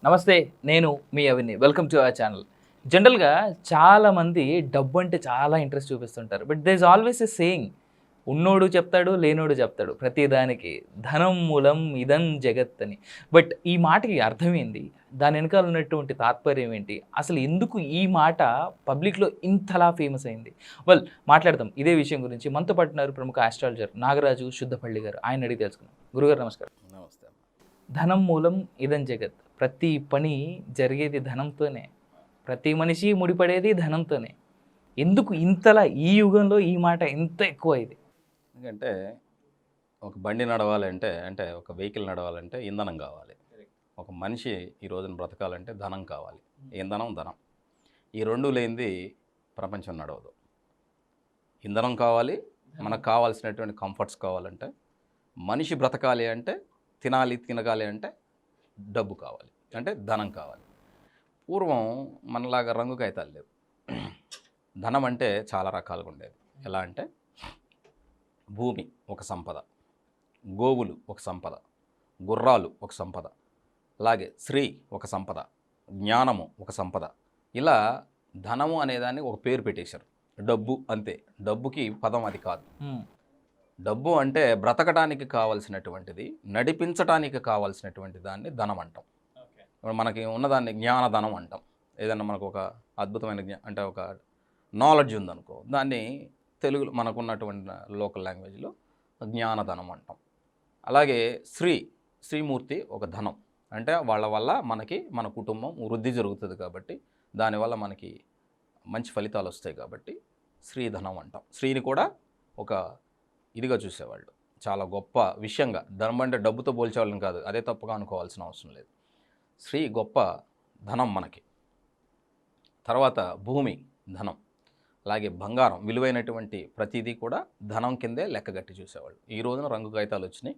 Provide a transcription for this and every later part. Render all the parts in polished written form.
నమస్తే, నేను మీ Avini. Welcome to our channel. జనరల్‌గా చాలామంది డబ్బు అంటే చాలా ఇంట్రెస్ట్ చూపిస్తుంటారు. But there is always a saying, ఉన్నోడు చెప్తాడు, లేనోడు చెప్తాడు ప్రతి దానికి. ధనం మూలం ఇదం జగత్ అని. బట్ ఈ మాటకి అర్థం ఏంది? దాని వెనకాల ఉన్నటువంటి తాత్పర్యం ఏంటి? అసలు ఎందుకు ఈ మాట పబ్లిక్‌లో ఇంతలా ఫేమస్ అయింది? వెల్, మాట్లాడదాం ఇదే విషయం గురించి. మనతో పాటు ఉన్నారు ప్రముఖ ఆస్ట్రాలజర్ నాగరాజు శుద్ధపల్లి గారు. ఆయన అడిగి తెలుసుకుందాం. గురుగారు నమస్కారం. నమస్తే. ధనం మూలం ఇదం జగత్. ప్రతి పని జరిగేది ధనంతోనే. ప్రతి మనిషి ముడిపడేది ధనంతోనే. ఎందుకు ఇంతలా ఈ యుగంలో ఈ మాట ఎంత ఎక్కువ ఇది? ఎందుకంటే ఒక బండి నడవాలంటే ఒక వెహికల్ నడవాలంటే ఇంధనం కావాలి. ఒక మనిషి ఈ రోజున బ్రతకాలంటే ధనం కావాలి. ఇంధనం, ధనం. ఈ రెండు లేనిది ప్రపంచం నడవదు. ఇంధనం కావాలి, మనకు కావాల్సినటువంటి కంఫర్ట్స్ కావాలంటే, మనిషి బ్రతకాలి అంటే, తినగాలి అంటే డబ్బు కావాలి, అంటే ధనం కావాలి. పూర్వం మనలాగా రంగు కాగితాలు లేవు. ధనం అంటే చాలా రకాలుగా ఉండేది. ఎలా అంటే భూమి ఒక సంపద, గోవులు ఒక సంపద, గుర్రాలు ఒక సంపద, అలాగే స్త్రీ ఒక సంపద, జ్ఞానము ఒక సంపద. ఇలా ధనము అనేదాన్ని ఒక పేరు పెట్టేశారు. డబ్బు అంతే. డబ్బుకి పదం అది కాదు. డబ్బు అంటే బ్రతకడానికి కావాల్సినటువంటిది, నడిపించడానికి కావాల్సినటువంటి దాన్ని ధనం అంటాం. మనకి ఉన్నదాన్ని జ్ఞానధనం అంటాం. ఏదన్నా మనకు ఒక అద్భుతమైన అంటే ఒక నాలెడ్జ్ ఉందనుకో, దాన్ని తెలుగులో మనకున్నటువంటి లోకల్ లాంగ్వేజ్లో జ్ఞానధనం అంటాం. అలాగే శ్రీమూర్తి ఒక ధనం. అంటే వాళ్ళ వల్ల మనకి మన కుటుంబం వృద్ధి జరుగుతుంది కాబట్టి, దానివల్ల మనకి మంచి ఫలితాలు వస్తాయి కాబట్టి శ్రీధనం అంటాం. స్త్రీని కూడా ఒక ఇదిగా చూసేవాళ్ళు, చాలా గొప్ప విషయంగా. ధనం అంటే డబ్బుతో పోల్చేవాళ్ళని కాదు, అదే తప్పుగా అనుకోవాల్సిన అవసరం లేదు. స్త్రీ గొప్ప ధనం మనకి. తర్వాత భూమి ధనం, అలాగే బంగారం, విలువైనటువంటి ప్రతిదీ కూడా ధనం కిందే లెక్కగట్టి చూసేవాళ్ళు. ఈ రోజున రంగు కాగితాలు వచ్చినాయి.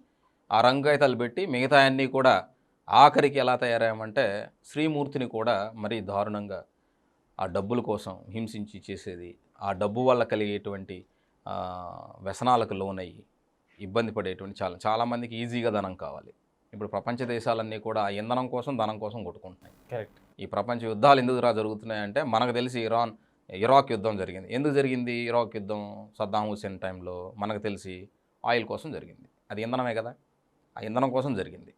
ఆ రంగు కాగితాలు పెట్టి మిగతా అన్నీ కూడా ఆఖరికి ఎలా తయారయ్యామంటే, శ్రీమూర్తిని కూడా మరీ దారుణంగా ఆ డబ్బుల కోసం హింసించి చేసేది, ఆ డబ్బు వల్ల కలిగేటువంటి వ్యసనాలకు లోనయ్యి ఇబ్బంది పడేటువంటి చాలామందికి ఈజీగా ధనం కావాలి. ఇప్పుడు ప్రపంచ దేశాలన్నీ కూడా ఆ ఇంధనం కోసం, ధనం కోసం కొట్టుకుంటున్నాయి. కరెక్ట్. ఈ ప్రపంచ యుద్ధాలు ఎందుకు జరుగుతున్నాయంటే, మనకు తెలిసి ఇరాక్ యుద్ధం జరిగింది. ఎందుకు జరిగింది ఇరాక్ యుద్ధం? సద్దాం హుసేన్ టైంలో మనకు తెలిసి ఆయిల్ కోసం జరిగింది. అది ఇంధనమే కదా, ఆ ఇంధనం కోసం జరిగింది.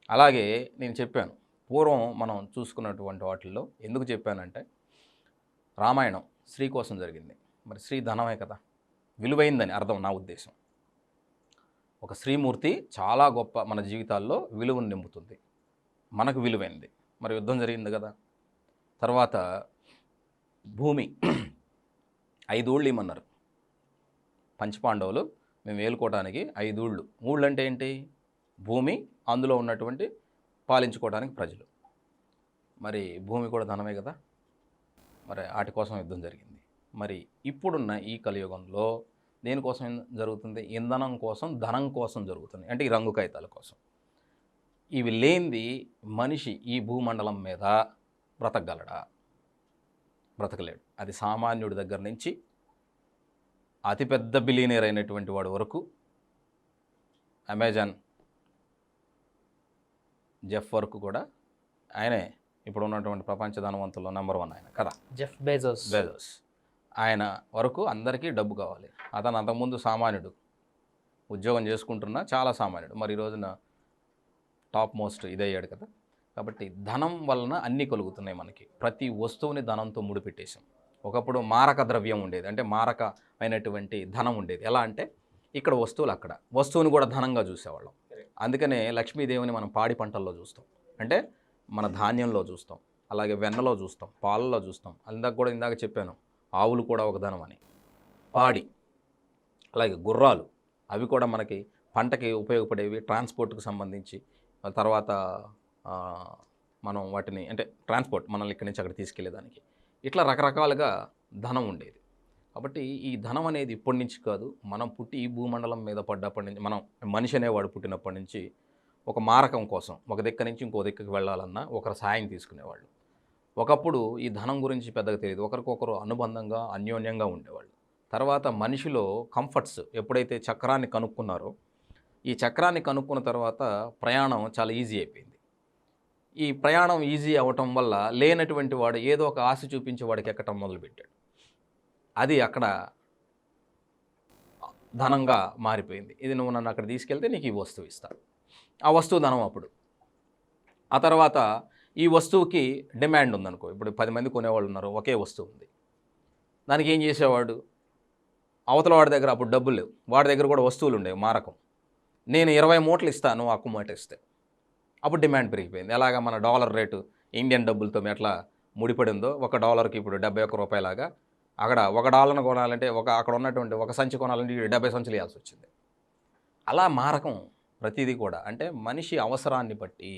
అలాగే నేను చెప్పాను, పూర్వం మనం చూసుకున్నటువంటి వాటిల్లో ఎందుకు చెప్పానంటే, రామాయణం స్త్రీ కోసం జరిగింది. మరి స్త్రీ ధనమే కదా, విలువైందని అర్థం నా ఉద్దేశం. ఒక శ్రీమూర్తి చాలా గొప్ప, మన జీవితాల్లో విలువను నింపుతుంది, మనకు విలువైంది. మరి యుద్ధం జరిగింది కదా. తర్వాత భూమి 5 ఊళ్ళు ఇమ్మన్నారు పంచపాండవులు. మేము వేలుకోవడానికి 5 ఊళ్ళు. ఊళ్ళు అంటే ఏంటి? భూమి, అందులో ఉన్నటువంటి పాలించుకోవడానికి ప్రజలు. మరి భూమి కూడా ధనమే కదా. మరి వాటి కోసం యుద్ధం జరిగింది. మరి ఇప్పుడున్న ఈ కలియుగంలో దేనికోసం జరుగుతుంది? ఇంధనం కోసం, ధనం కోసం జరుగుతుంది. అంటే ఈ రంగు కాగితాల కోసం. ఇవి లేనిది మనిషి ఈ భూమండలం మీద బ్రతకగలడా? బ్రతకలేడు. అది సామాన్యుడి దగ్గర నుంచి అతిపెద్ద బిలియనీర్ అయినటువంటి వాడి వరకు, అమెజాన్ జెఫ్ వరకు కూడా ఆయనే ఇప్పుడు ఉన్నటువంటి ప్రపంచ ధనవంతుల్లో నెంబర్ 1 ఆయన కదా, జెఫ్ బెజోస్. ఆయన వరకు అందరికీ డబ్బు కావాలి. అతను అంతకుముందు సామాన్యుడు, ఉద్యోగం చేసుకుంటున్నా చాలా సామాన్యుడు. మరి ఈ రోజున టాప్ మోస్ట్ ఇదయ్యాడు కదా. కాబట్టి ధనం వలన అన్నీ కలుగుతున్నాయి మనకి. ప్రతి వస్తువుని ధనంతో ముడిపెట్టేసాం. ఒకప్పుడు మారక ద్రవ్యం ఉండేది, అంటే మారకమైనటువంటి ధనం ఉండేది. ఎలా అంటే ఇక్కడ వస్తువులు, అక్కడ వస్తువుని కూడా ధనంగా చూసేవాళ్ళం. అందుకనే లక్ష్మీదేవిని మనం పాడి పంటల్లో చూస్తాం, అంటే మన ధాన్యంలో చూస్తాం, అలాగే వెన్నలో చూస్తాం, పాలలో చూస్తాం. ఇందాక చెప్పాను, ఆవులు కూడా ఒక ధనం అని. పాడి, అలాగే గుర్రాలు, అవి కూడా మనకి పంటకి ఉపయోగపడేవి, ట్రాన్స్పోర్ట్కి సంబంధించి. తర్వాత మనం వాటిని, అంటే ట్రాన్స్పోర్ట్, మనల్ని ఇక్కడి నుంచి అక్కడ తీసుకెళ్లేదానికి. ఇట్లా రకరకాలుగా ధనం ఉండేది. కాబట్టి ఈ ధనం అనేది ఇప్పటి నుంచి కాదు, మనం పుట్టి ఈ భూమండలం మీద పడ్డప్పటి నుంచి, మనం మనిషి అనేవాడు పుట్టినప్పటి నుంచి ఒక మారకం కోసం ఒక దిక్క నుంచి ఇంకో దిక్కకి వెళ్ళాలన్నా ఒకరు సాయం తీసుకునేవాళ్ళు. ఒకప్పుడు ఈ ధనం గురించి పెద్దగా తెలియదు, ఒకరికొకరు అనుబంధంగా అన్యోన్యంగా ఉండేవాళ్ళు. తర్వాత మనిషిలో కంఫర్ట్స్ ఎప్పుడైతే చక్రాన్ని కనుక్కున్నారో, ఈ చక్రాన్ని కనుక్కున్న తర్వాత ప్రయాణం చాలా ఈజీ అయిపోయింది. ఈ ప్రయాణం ఈజీ అవ్వటం వల్ల లేనటువంటి వాడు ఏదో ఒక ఆశ చూపించి వాడికి ఎక్కటం మొదలుపెట్టాడు. అది అక్కడ ధనంగా మారిపోయింది. ఇది నువ్వు నన్ను అక్కడ తీసుకెళ్తే నీకు ఈ వస్తువు ఇస్తాను. ఆ వస్తువు ధనం అప్పుడు. ఆ తర్వాత ఈ వస్తువుకి డిమాండ్ ఉందనుకో, ఇప్పుడు 10 మంది కొనేవాళ్ళు ఉన్నారు, ఒకే వస్తువు ఉంది. దానికి ఏం చేసేవాడు, అవతల వాడి దగ్గర అప్పుడు డబ్బులు లేవు, వాడి దగ్గర కూడా వస్తువులు ఉండేవి మారకం. నేను 20 మూటలు ఇస్తాను, అక్కు మూట ఇస్తే. అప్పుడు డిమాండ్ పెరిగిపోయింది. ఎలాగా మన డాలర్ రేటు ఇండియన్ డబ్బులతో ఎట్లా ముడిపడిందో, ఒక డాలర్కి ఇప్పుడు 71 రూపాయలాగా అక్కడ ఒక డాలర్ను కొనాలంటే అక్కడ ఉన్నటువంటి ఒక సంచి కొనాలంటే 70 సంచులు ఇవ్వాల్సి వచ్చింది. అలా మారకం ప్రతిదీ కూడా. అంటే మనిషి అవసరాన్ని బట్టి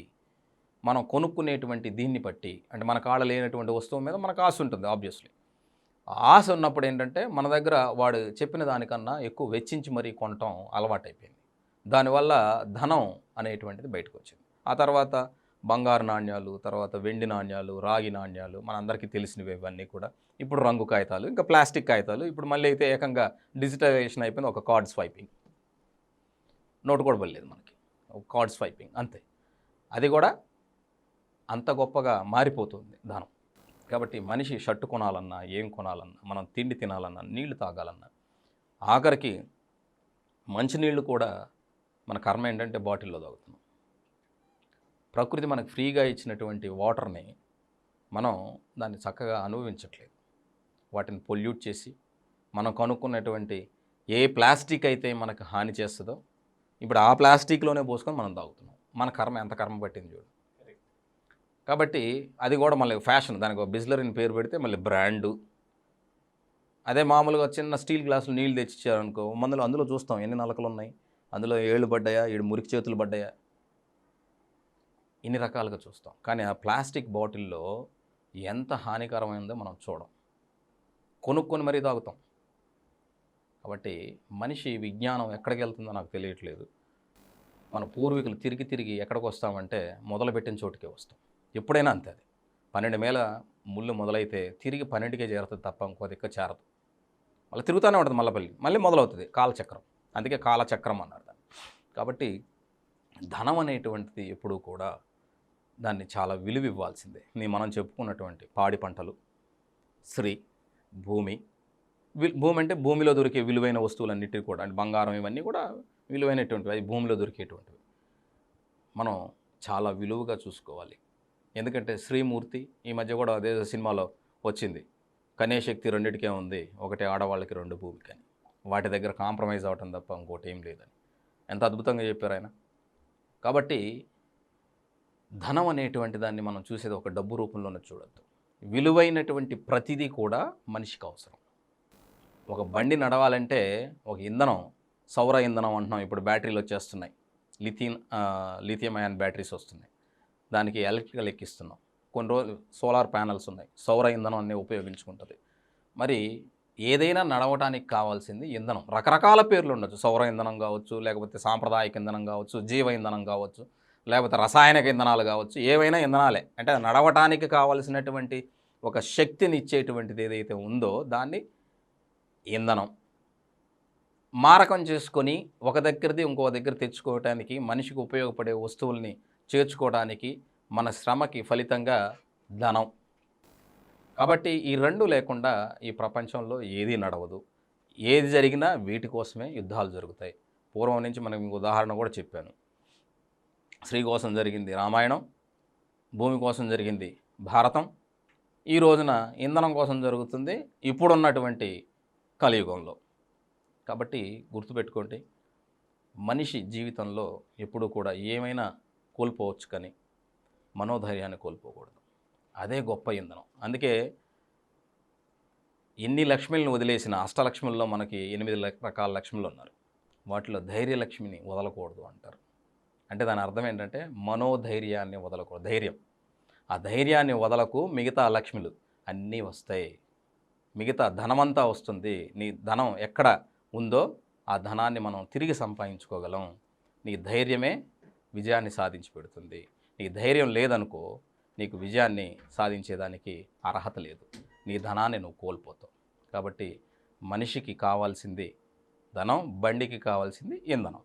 మనం కొనుక్కునేటువంటి దీన్ని బట్టి, అంటే మన కాళ్ళ లేనటువంటి వస్తువు మీద మనకు ఆశ ఉంటుంది ఆబ్వియస్లీ. ఆశ ఉన్నప్పుడు ఏంటంటే మన దగ్గర వాడు చెప్పిన దానికన్నా ఎక్కువ వెచ్చించి మరీ కొనటం అలవాటైపోయింది. దానివల్ల ధనం అనేటువంటిది బయటకు వచ్చింది. ఆ తర్వాత బంగారు నాణ్యాలు, తర్వాత వెండి నాణ్యాలు, రాగి నాణ్యాలు, మనందరికీ తెలిసినవి ఇవన్నీ కూడా. ఇప్పుడు రంగు కాగితాలు, ఇంకా ప్లాస్టిక్ కాగితాలు, ఇప్పుడు మళ్ళీ అయితే ఏకంగా డిజిటలైజేషన్ అయిపోయింది. ఒక కార్డ్ స్వైపింగ్, నోటు కూడా పడలేదు మనకి, ఒక కార్డ్ స్వైపింగ్ అంతే. అది కూడా అంత గొప్పగా మారిపోతుంది ధనం. కాబట్టి మనిషి షర్టు కొనాలన్నా, ఏం కొనాలన్నా, మనం తిండి తినాలన్నా, నీళ్లు తాగాలన్నా, ఆఖరికి మంచినీళ్ళు కూడా మన కర్మ ఏంటంటే బాటిల్లో తాగుతున్నాం. ప్రకృతి మనకు ఫ్రీగా ఇచ్చినటువంటి వాటర్ని మనం దాన్ని చక్కగా అనుభవించట్లేదు. వాటిని పొల్యూట్ చేసి మనం కనుక్కున్నటువంటి ఏ ప్లాస్టిక్ అయితే మనకు హాని చేస్తుందో ఇప్పుడు ఆ ప్లాస్టిక్లోనే పోసుకొని మనం తాగుతున్నాం. మన కర్మ ఎంత కర్మ పట్టింది చూడు. కాబట్టి అది కూడా మళ్ళీ ఫ్యాషన్, దానికి ఒక బిస్లరీని పేరు పెడితే మళ్ళీ బ్రాండు. అదే మామూలుగా చిన్న స్టీల్ గ్లాసులు నీళ్ళు తెచ్చిచ్చారనుకో, అందులో చూస్తాం ఎన్ని నలకలు ఉన్నాయి, అందులో ఏళ్ళు పడ్డాయా, ఏడు మురికి చేతులు పడ్డాయా, ఇన్ని రకాలుగా చూస్తాం. కానీ ఆ ప్లాస్టిక్ బాటిల్లో ఎంత హానికరమైందో మనం చూడం, కొనుక్కొని మరీ తాగుతాం. కాబట్టి మనిషి విజ్ఞానం ఎక్కడికి వెళ్తుందో నాకు తెలియట్లేదు. మన పూర్వీకులు తిరిగి తిరిగి ఎక్కడికి వస్తామంటే మొదలుపెట్టిన చోటుకే వస్తాం. ఎప్పుడైనా అంతే. అది 12 మేల ముళ్ళు మొదలైతే తిరిగి 12కే చేరుతుంది తప్ప ఇంకో దిక్కు చేరదు. మళ్ళీ తిరుగుతూనే ఉంటుంది, మళ్ళీ మొదలవుతుంది కాలచక్రం. అందుకే కాలచక్రం అన్నారు దాన్ని. కాబట్టి ధనం అనేటువంటిది ఎప్పుడూ కూడా దాన్ని చాలా విలువ ఇవ్వాల్సిందే. మనం చెప్పుకున్నటువంటి పాడి పంటలు, స్త్రీ, భూమి. భూమి అంటే భూమిలో దొరికే విలువైన వస్తువులన్నిటికీ కూడా, అంటే బంగారం ఇవన్నీ కూడా విలువైనటువంటివి, అవి భూమిలో దొరికేటువంటివి. మనం చాలా విలువగా చూసుకోవాలి. ఎందుకంటే శ్రీమూర్తి ఈ మధ్య కూడా అదే సినిమాలో వచ్చింది, కన్యాశక్తి రెండిటికే ఉంది, ఒకటి ఆడవాళ్ళకి 2 భూమికని. వాటి దగ్గర కాంప్రమైజ్ అవ్వటం తప్ప ఇంకోటి ఏం లేదని ఎంత అద్భుతంగా చెప్పారు ఆయన. కాబట్టి ధనం అనేటువంటి దాన్ని మనం చూసేది ఒక డబ్బు రూపంలోనే చూడొద్దు. విలువైనటువంటి ప్రతిదీ కూడా మనిషికి అవసరం. ఒక బండి నడవాలంటే ఒక ఇంధనం, సౌర ఇంధనం అంటున్నాం, ఇప్పుడు బ్యాటరీలు వచ్చేస్తున్నాయి, లిథియం అయాన్ బ్యాటరీస్ వస్తున్నాయి, దానికి ఎలక్ట్రికల్ ఎక్కిస్తున్నాం. కొన్ని రోజులు సోలార్ ప్యానల్స్ ఉన్నాయి, సౌర ఇంధనం అన్నీ ఉపయోగించుకుంటుంది. మరి ఏదైనా నడవటానికి కావాల్సింది ఇంధనం. రకరకాల పేర్లు ఉండొచ్చు, సౌర ఇంధనం కావచ్చు, లేకపోతే సాంప్రదాయక ఇంధనం కావచ్చు, జీవ ఇంధనం కావచ్చు, లేకపోతే రసాయనిక ఇంధనాలు కావచ్చు, ఏవైనా ఇంధనాలే. అంటే నడవటానికి కావాల్సినటువంటి ఒక శక్తిని ఇచ్చేటువంటిది ఏదైతే ఉందో దాన్ని ఇంధనం. మారకం చేసుకొని ఒక దగ్గరది ఇంకో దగ్గర తెచ్చుకోవటానికి, మనిషికి ఉపయోగపడే వస్తువుల్ని చేర్చుకోవడానికి మన శ్రమకి ఫలితంగా ధనం. కాబట్టి ఈ రెండు లేకుండా ఈ ప్రపంచంలో ఏది నడవదు. ఏది జరిగినా వీటి కోసమే యుద్ధాలు జరుగుతాయి. పూర్వం నుంచి మనం ఇంకో ఉదాహరణ కూడా చెప్పాను. స్త్రీ కోసం జరిగింది రామాయణం, భూమి కోసం జరిగింది భారతం, ఈ రోజున ఇంధనం కోసం జరుగుతుంది ఇప్పుడున్నటువంటి కలియుగంలో. కాబట్టి గుర్తుపెట్టుకోండి, మనిషి జీవితంలో ఎప్పుడూ కూడా ఏమైనా కోల్పోవచ్చు కానీ మనోధైర్యాన్ని కోల్పోకూడదు. అదే గొప్ప ఇంధనం. అందుకే ఎన్ని లక్ష్మిలను వదిలేసిన అష్టలక్ష్ముల్లో మనకి 8 రకాల లక్ష్ములు ఉన్నారు, వాటిలో ధైర్యలక్ష్మిని వదలకూడదు అంటారు. అంటే దాని అర్థం ఏంటంటే మనోధైర్యాన్ని వదలకూడదు. ధైర్యం, ఆ ధైర్యాన్ని వదలకు, మిగతా లక్ష్మిలు అన్నీ వస్తాయి, మిగతా ధనమంతా వస్తుంది. నీ ధనం ఎక్కడ ఉందో ఆ ధనాన్ని మనం తిరిగి సంపాదించుకోగలం. నీ ధైర్యమే విజయాన్ని సాధించి పెడుతుంది. నీ ధైర్యం లేదనుకో, నీకు విజయాన్ని సాధించేదానికి అర్హత లేదు, నీ ధనాన్ని నువ్వు కోల్పోతావు. కాబట్టి మనిషికి కావాల్సింది ధనం, బండికి కావాల్సింది ఇంధనం.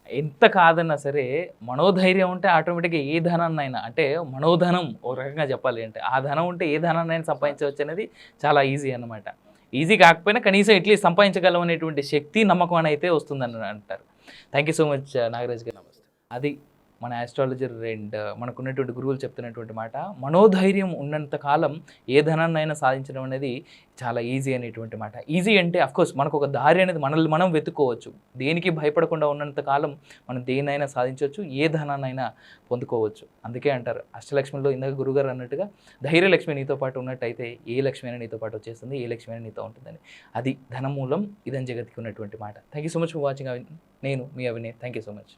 ఎంత కాదన్నా సరే మనోధైర్యం ఉంటే ఆటోమేటిక్గా ఏ ధనాన్నైనా, అంటే మనోధనం ఒక రకంగా చెప్పాలి అంటే, ఆ ధనం ఉంటే ఏ ధనాన్నైనా సంపాదించవచ్చు అనేది చాలా ఈజీ అన్నమాట. ఈజీ కాకపోయినా కనీసం ఎట్లీస్ట్ సంపాదించగలం అనేటువంటి శక్తి, నమ్మకం అని అయితే వస్తుందని అంటారు. Thank you so much Nagaraj గారు. నమస్తే. అది మన ఆస్ట్రాలజర్ అండ్ మనకున్నటువంటి గురువులు చెప్తున్నటువంటి మాట. మనోధైర్యం ఉన్నంత కాలం ఏ ధనాన్నైనా సాధించడం అనేది చాలా ఈజీ అనేటువంటి మాట. ఈజీ అంటే అఫ్కోర్స్ మనకు ఒక దారి అనేది మనల్ని మనం వెతుక్కోవచ్చు. దేనికి భయపడకుండా ఉన్నంత కాలం మనం దేన్నైనా సాధించవచ్చు, ఏ ధనాన్నైనా పొందుకోవచ్చు. అందుకే అంటారు అష్టలక్ష్మిలో ఇందాక గురుగారు అన్నట్టుగా, ధైర్యలక్ష్మి నీతో పాటు ఉన్నట్టయితే ఏ లక్ష్మి అయినా నీతో పాటు వచ్చేస్తుంది, ఏ లక్ష్మి అయినా నీతో ఉంటుందని. అది ధనమూలం ఇదం జగతికి ఉన్నటువంటి మాట. Thank you so much for watching. నేను మీ Avinay. Thank you so much.